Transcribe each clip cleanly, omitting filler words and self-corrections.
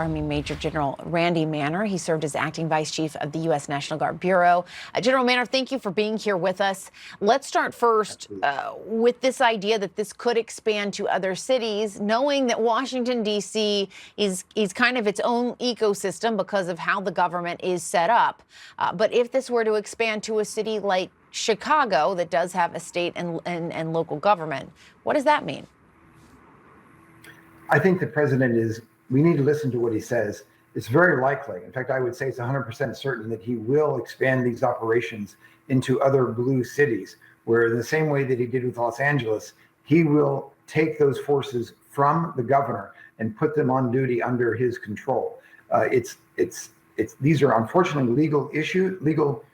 Army Major General Randy Manner. He served as acting vice chief of the U.S. National Guard Bureau. General Manner, thank you for being here with us. Let's start first with this idea that this could expand to other cities, knowing that Washington, D.C. is kind of its own ecosystem because of how the government is set up. But if this were to expand to a city like Chicago that does have a state and local government, what does that mean? I think the president we need to listen to what he says. It's very likely, in fact, I would say it's 100% certain that he will expand these operations into other blue cities, where in the same way that he did with Los Angeles, he will take those forces from the governor and put them on duty under his control. These are unfortunately legal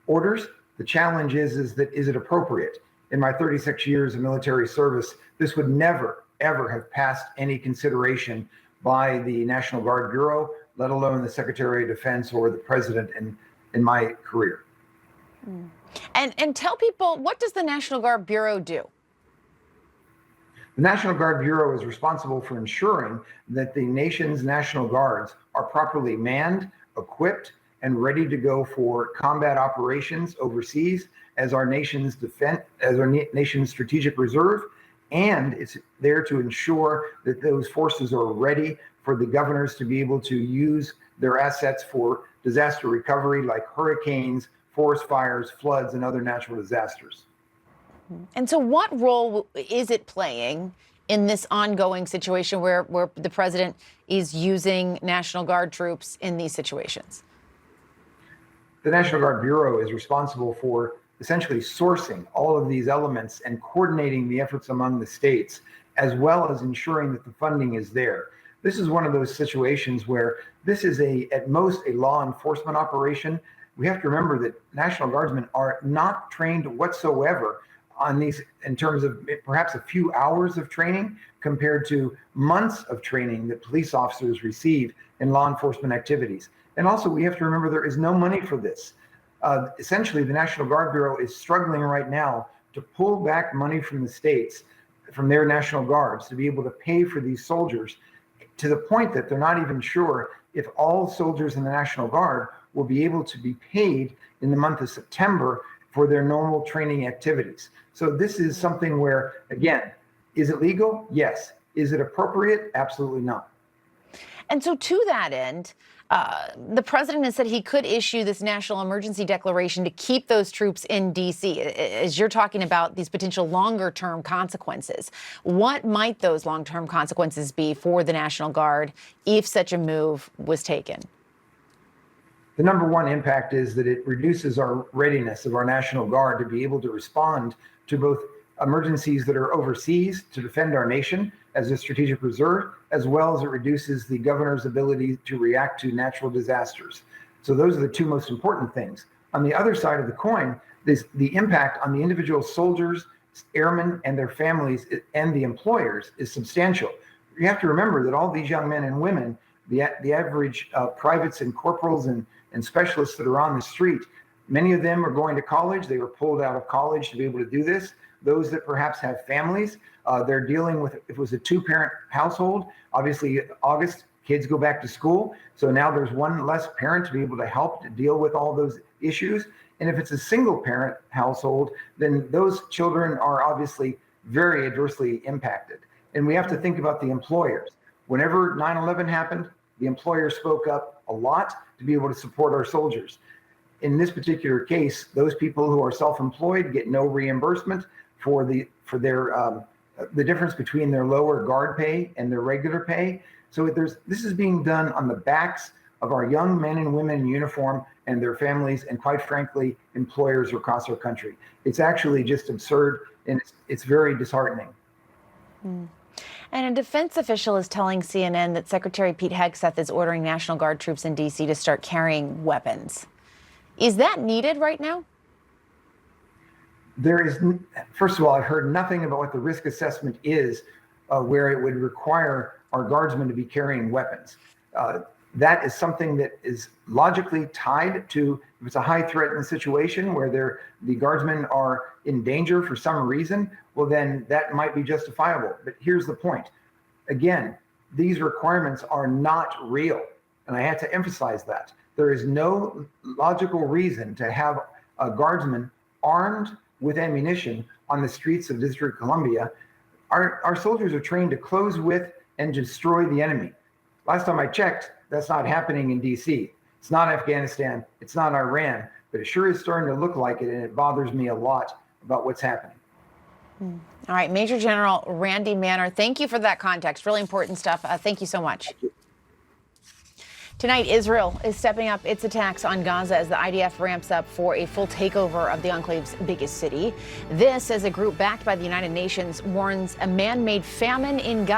orders. The challenge is it appropriate? In my 36 years of military service, this would never, ever have passed any consideration by the National Guard Bureau, let alone the Secretary of Defense or the President in my career. And tell people, what does the National Guard Bureau do? The National Guard Bureau is responsible for ensuring that the nation's National Guards are properly manned, equipped, and ready to go for combat operations overseas as our nation's nation's strategic reserve. And it's there to ensure that those forces are ready for the governors to be able to use their assets for disaster recovery, like hurricanes, forest fires, floods, and other natural disasters. And so what role is it playing in this ongoing situation where the president is using National Guard troops in these situations? The National Guard Bureau is responsible for essentially sourcing all of these elements and coordinating the efforts among the states, as well as ensuring that the funding is there. This is one of those situations where this is at most a law enforcement operation. We have to remember that National Guardsmen are not trained whatsoever on these in terms of perhaps a few hours of training compared to months of training that police officers receive in law enforcement activities. And also we have to remember there is no money for this. Essentially, the National Guard Bureau is struggling right now to pull back money from the states, from their National Guards, to be able to pay for these soldiers, to the point that they're not even sure if all soldiers in the National Guard will be able to be paid in the month of September for their normal training activities. So this is something where, again, is it legal? Yes. Is it appropriate? Absolutely not. And so to that end, the president has said he could issue this national emergency declaration to keep those troops in D.C. As you're talking about these potential longer-term consequences, what might those long-term consequences be for the National Guard if such a move was taken? The number one impact is that it reduces our readiness of our National Guard to be able to respond to both emergencies that are overseas to defend our nation as a strategic reserve, as well as it reduces the governor's ability to react to natural disasters. So those are the two most important things. On the other side of the coin, the impact on the individual soldiers, airmen, and their families and the employers is substantial. You have to remember that all these young men and women, the average privates and corporals and specialists that are on the street, many of them are going to college. They were pulled out of college to be able to do this. Those that perhaps have families, they're dealing with, if it was a two-parent household, obviously August, kids go back to school. So now there's one less parent to be able to help to deal with all those issues. And if it's a single parent household, then those children are obviously very adversely impacted. And we have to think about the employers. Whenever 9/11 happened, the employer spoke up a lot to be able to support our soldiers. In this particular case, those people who are self-employed get no reimbursement for the difference between their lower guard pay and their regular pay. So this is being done on the backs of our young men and women in uniform and their families, and quite frankly, employers across our country. It's actually just absurd, and it's very disheartening. And a defense official is telling CNN that Secretary Pete Hegseth is ordering National Guard troops in D.C. to start carrying weapons. Is that needed right now? First of all, I've heard nothing about what the risk assessment is, where it would require our guardsmen to be carrying weapons. That is something that is logically tied to, if it's a high threatened situation where the guardsmen are in danger for some reason, well, then that might be justifiable. But here's the point. Again, these requirements are not real. And I had to emphasize that. There is no logical reason to have a guardsman armed with ammunition on the streets of District of Columbia. Our soldiers are trained to close with and destroy the enemy. Last time I checked, that's not happening in DC. It's not Afghanistan, it's not Iran, but it sure is starting to look like it, and it bothers me a lot about what's happening. All right, Major General Randy Manner, thank you for that context. Really important stuff. Thank you so much. Tonight, Israel is stepping up its attacks on Gaza as the IDF ramps up for a full takeover of the enclave's biggest city. This as a group backed by the United Nations warns a man-made famine in Gaza.